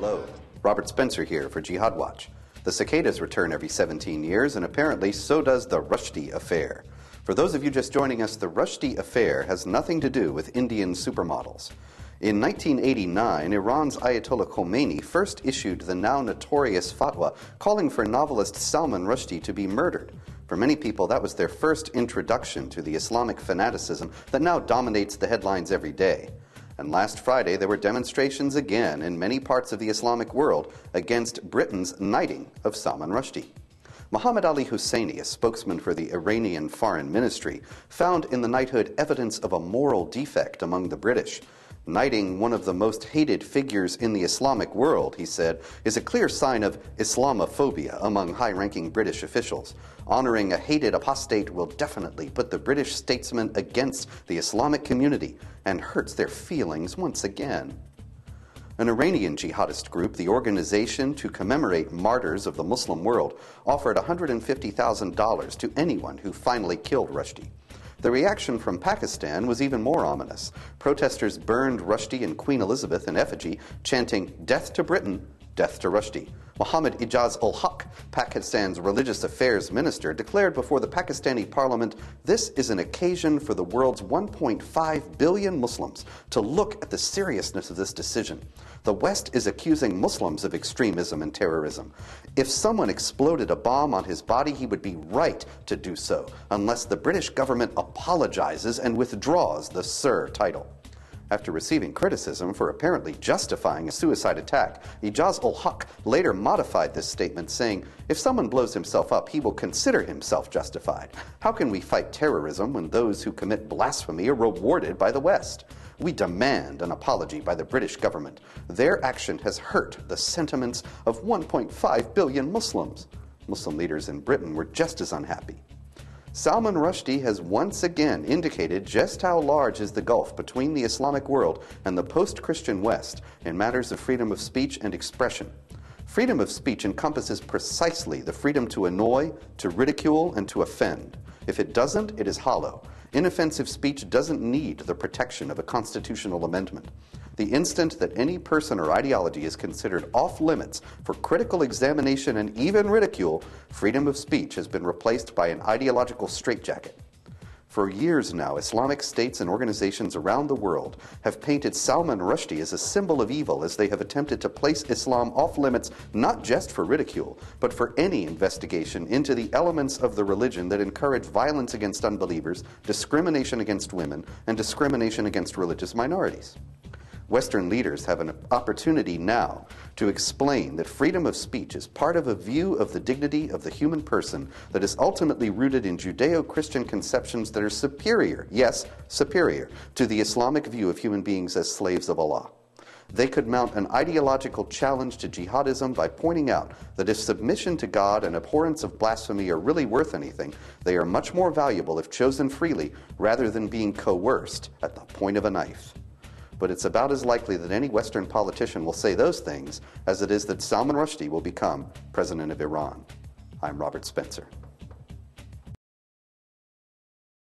Hello, Robert Spencer here for Jihad Watch. The cicadas return every 17 years, and apparently so does the Rushdie affair. For those of you just joining us, the Rushdie affair has nothing to do with Indian supermodels. In 1989, Iran's Ayatollah Khomeini first issued the now notorious fatwa calling for novelist Salman Rushdie to be murdered. For many people, that was their first introduction to the Islamic fanaticism that now dominates the headlines every day. And last Friday, there were demonstrations again in many parts of the Islamic world against Britain's knighting of Salman Rushdie. Mohammad Ali Husseini, a spokesman for the Iranian Foreign Ministry, found in the knighthood evidence of a moral defect among the British. Knighting one of the most hated figures in the Islamic world, he said, is a clear sign of Islamophobia among high-ranking British officials. Honoring a hated apostate will definitely put the British statesman against the Islamic community and hurts their feelings once again. An Iranian jihadist group, the Organization to Commemorate Martyrs of the Muslim World, offered $150,000 to anyone who finally killed Rushdie. The reaction from Pakistan was even more ominous. Protesters burned Rushdie and Queen Elizabeth in effigy, chanting, "Death to Britain, death to Rushdie." Mohammad Ijaz-ul-Haq, Pakistan's religious affairs minister, declared before the Pakistani parliament, "This is an occasion for the world's 1.5 billion Muslims to look at the seriousness of this decision. The West is accusing Muslims of extremism and terrorism. If someone exploded a bomb on his body, he would be right to do so, unless the British government apologizes and withdraws the Sir title." After receiving criticism for apparently justifying a suicide attack, Ijaz-ul-Haq later modified this statement, saying, "If someone blows himself up, he will consider himself justified. How can we fight terrorism when those who commit blasphemy are rewarded by the West? We demand an apology by the British government. Their action has hurt the sentiments of 1.5 billion Muslims." Muslim leaders in Britain were just as unhappy. Salman Rushdie has once again indicated just how large is the gulf between the Islamic world and the post-Christian West in matters of freedom of speech and expression. Freedom of speech encompasses precisely the freedom to annoy, to ridicule, and to offend. If it doesn't, it is hollow. Inoffensive speech doesn't need the protection of a constitutional amendment. The instant that any person or ideology is considered off-limits for critical examination and even ridicule, freedom of speech has been replaced by an ideological straitjacket. For years now, Islamic states and organizations around the world have painted Salman Rushdie as a symbol of evil as they have attempted to place Islam off-limits not just for ridicule, but for any investigation into the elements of the religion that encourage violence against unbelievers, discrimination against women, and discrimination against religious minorities. Western leaders have an opportunity now to explain that freedom of speech is part of a view of the dignity of the human person that is ultimately rooted in Judeo-Christian conceptions that are superior, yes, superior, to the Islamic view of human beings as slaves of Allah. They could mount an ideological challenge to jihadism by pointing out that if submission to God and abhorrence of blasphemy are really worth anything, they are much more valuable if chosen freely rather than being coerced at the point of a knife. But it's about as likely that any Western politician will say those things as it is that Salman Rushdie will become president of Iran. I'm Robert Spencer.